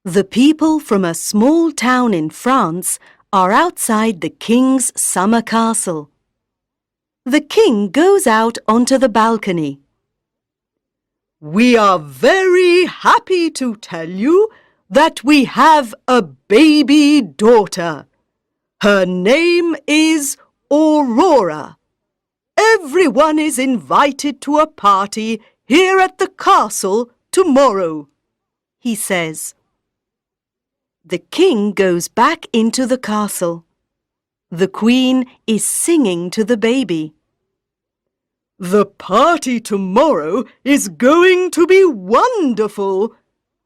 The people from a small town in France are outside the king's summer castle. The king goes out onto the balcony. "We are very happy to tell you that we have a baby daughter. Her name is Aurora. Everyone is invited to a party here at the castle tomorrow," he says. The king goes back into the castle. The queen is singing to the baby. "The party tomorrow is going to be wonderful,"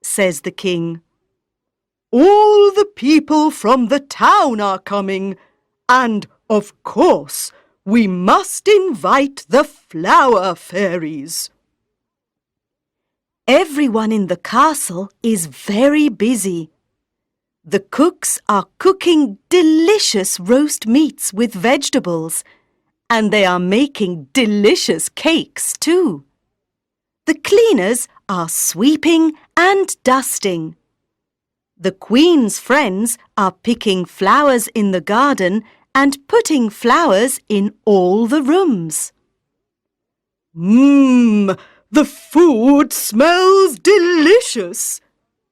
says the king. "All the people from the town are coming, and, of course, we must invite the flower fairies." Everyone in the castle is very busy. The cooks are cooking delicious roast meats with vegetables, and they are making delicious cakes too. The cleaners are sweeping and dusting. The Queen's friends are picking flowers in the garden and putting flowers in all the rooms. The food smells delicious,"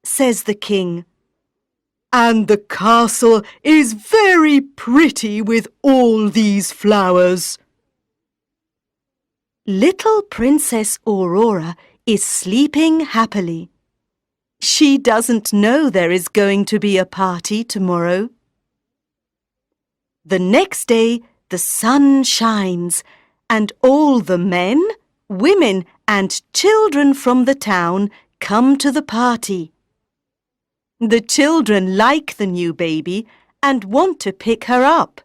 says the king. "And the castle is very pretty with all these flowers." Little Princess Aurora is sleeping happily. She doesn't know there is going to be a party tomorrow. The next day, the sun shines, and all the men, women, and children from the town come to the party. The children like the new baby and want to pick her up.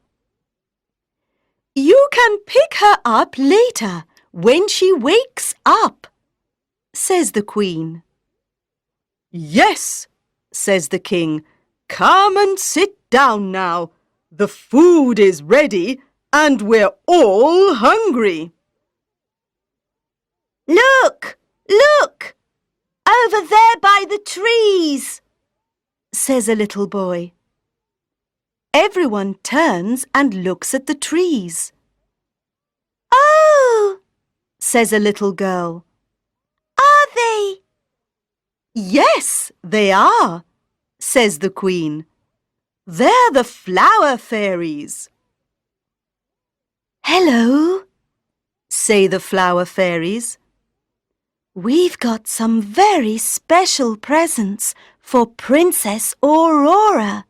"You can pick her up later, when she wakes up," says the Queen. "Yes," says the king. "Come and sit down now. The food is ready and we're all hungry." "Look! Look! Over there by the trees!" says a little boy. Everyone turns and looks at the trees. "Oh!" says a little girl. "Are they?" "Yes, they are," says the Queen. "They're the flower fairies." "Hello," say the flower fairies. "We've got some very special presents for Princess Aurora.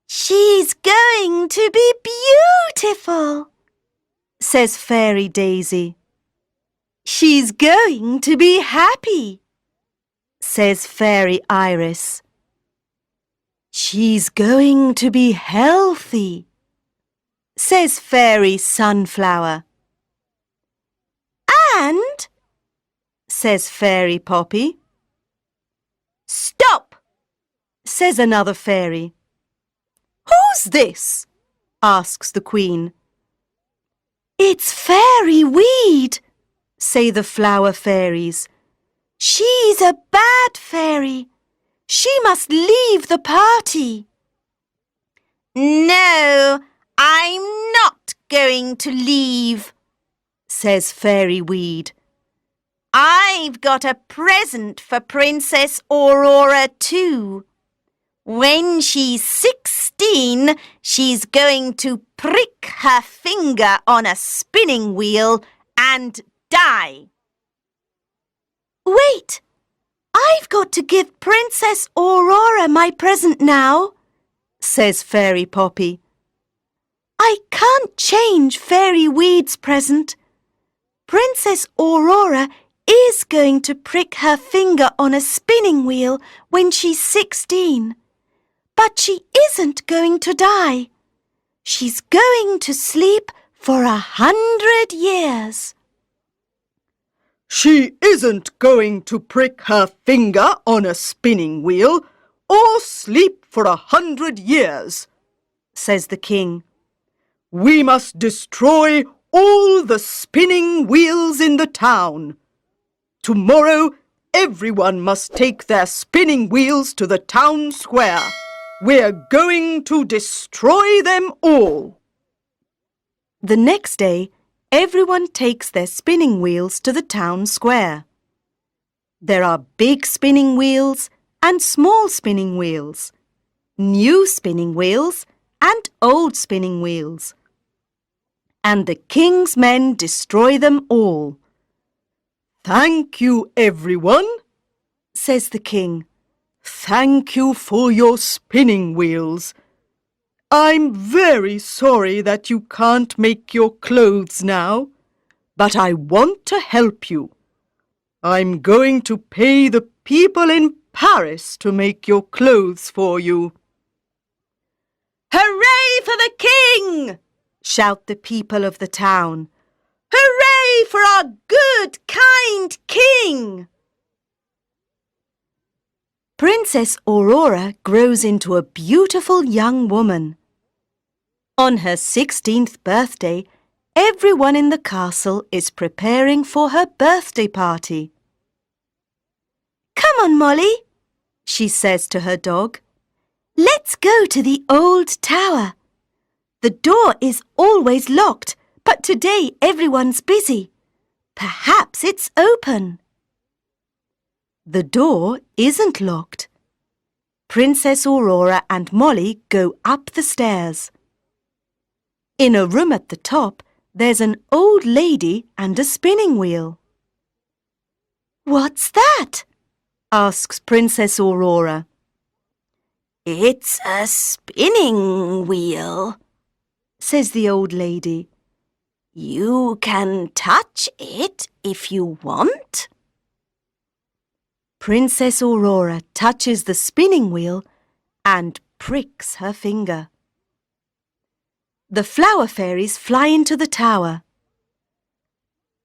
She's going to be beautiful," says Fairy Daisy. "She's going to be happy," says Fairy Iris. "She's going to be healthy," says Fairy Sunflower. "And," says Fairy Poppy. "Stop," says another fairy. "Who's this?" asks the Queen. "It's Fairy Weed," say the flower fairies. "She's a bad fairy. She must leave the party." "No, I'm not going to leave," says Fairy Weed. "I've got a present for Princess Aurora too. When she's 16, she's going to prick her finger on a spinning wheel and die." "Wait! I've got to give Princess Aurora my present now," says Fairy Poppy. "I can't change Fairy Weed's present. Princess Aurora is going to prick her finger on a spinning wheel when she's 16. But she isn't going to die. She's going to sleep for 100 years. "She isn't going to prick her finger on a spinning wheel or sleep for 100 years, says the king. "We must destroy all the spinning wheels in the town. Tomorrow, Everyone must take their spinning wheels to the town square. We're going to destroy them all. The next day, everyone takes their spinning wheels to the town square. There are big spinning wheels and small spinning wheels, new spinning wheels and old spinning wheels. And the king's men destroy them all. Thank you, everyone, says the king. Thank you for your spinning wheels. I'm very sorry that you can't make your clothes now, but I want to help you. I'm going to pay the people in Paris to make your clothes for you. Hooray for the king! Shout the people of the town. Hooray for our good, kind king! Princess Aurora grows into a beautiful young woman. On her 16th birthday, everyone in the castle is preparing for her birthday party. Come on, Molly, she says to her dog. Let's go to the old tower. The door is always locked, but today everyone's busy. Perhaps it's open. The door isn't locked. Princess Aurora and Molly go up the stairs. In a room at the top, there's an old lady and a spinning wheel. What's that? Asks Princess Aurora. It's a spinning wheel, says the old lady. You can touch it if you want. Princess Aurora touches the spinning wheel and pricks her finger. The flower fairies fly into the tower.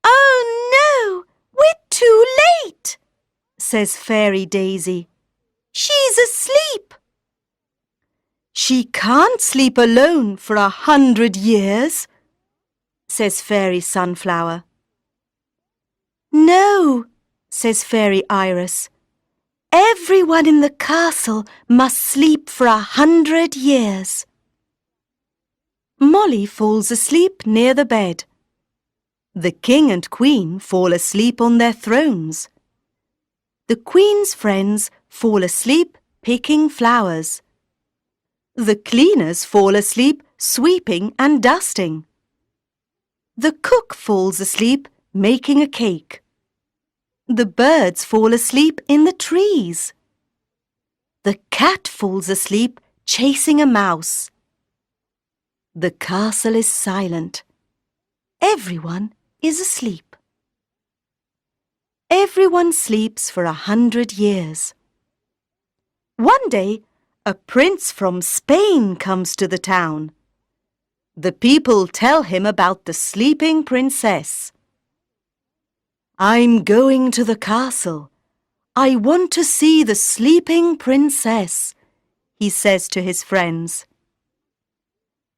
Oh no, we're too late, says Fairy Daisy. She's asleep. She can't sleep alone for 100 years, says Fairy Sunflower. No, says Fairy Iris. Everyone in the castle must sleep for 100 years. Molly falls asleep near the bed. The king and queen fall asleep on their thrones. The queen's friends fall asleep picking flowers. The cleaners fall asleep sweeping and dusting. The cook falls asleep making a cake. The birds fall asleep in the trees. The cat falls asleep chasing a mouse. The castle is silent. Everyone is asleep. Everyone sleeps for 100 years. One day, a prince from Spain comes to the town. The people tell him about the sleeping princess. I'm going to the castle. I want to see the sleeping princess, he says to his friends.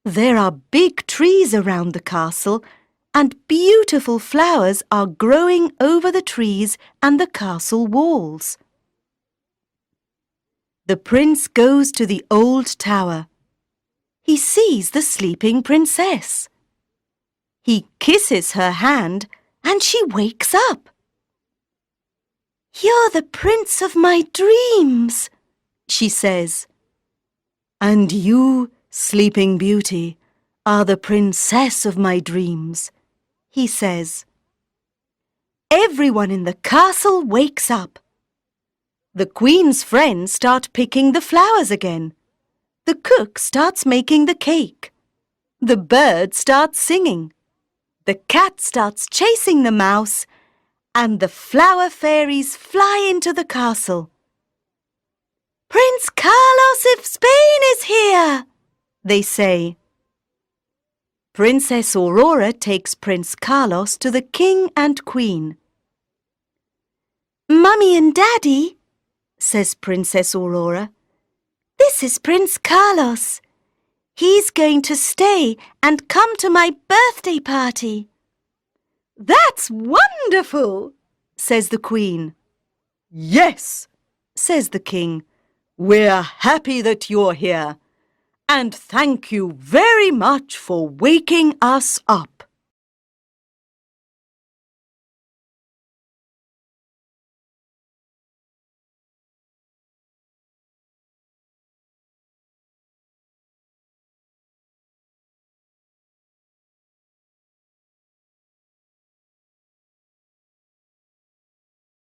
There are big trees around the castle and beautiful flowers are growing over the trees and the castle walls. The prince goes to the old tower. He sees the sleeping princess. He kisses her hand and she wakes up. You're the prince of my dreams, she says. And you, Sleeping Beauty, are the princess of my dreams, he says. Everyone in the castle wakes up. The queen's friends start picking the flowers again. The cook starts making the cake. The bird starts singing. The cat starts chasing the mouse. And the flower fairies fly into the castle. Prince Carlos of Spain is here, they say. Princess Aurora takes Prince Carlos to the king and queen. Mummy and Daddy, says Princess Aurora, this is Prince Carlos. He's going to stay and come to my birthday party. That's wonderful, says the Queen. Yes, says the king. we're happy that you're here. And thank you very much for waking us up.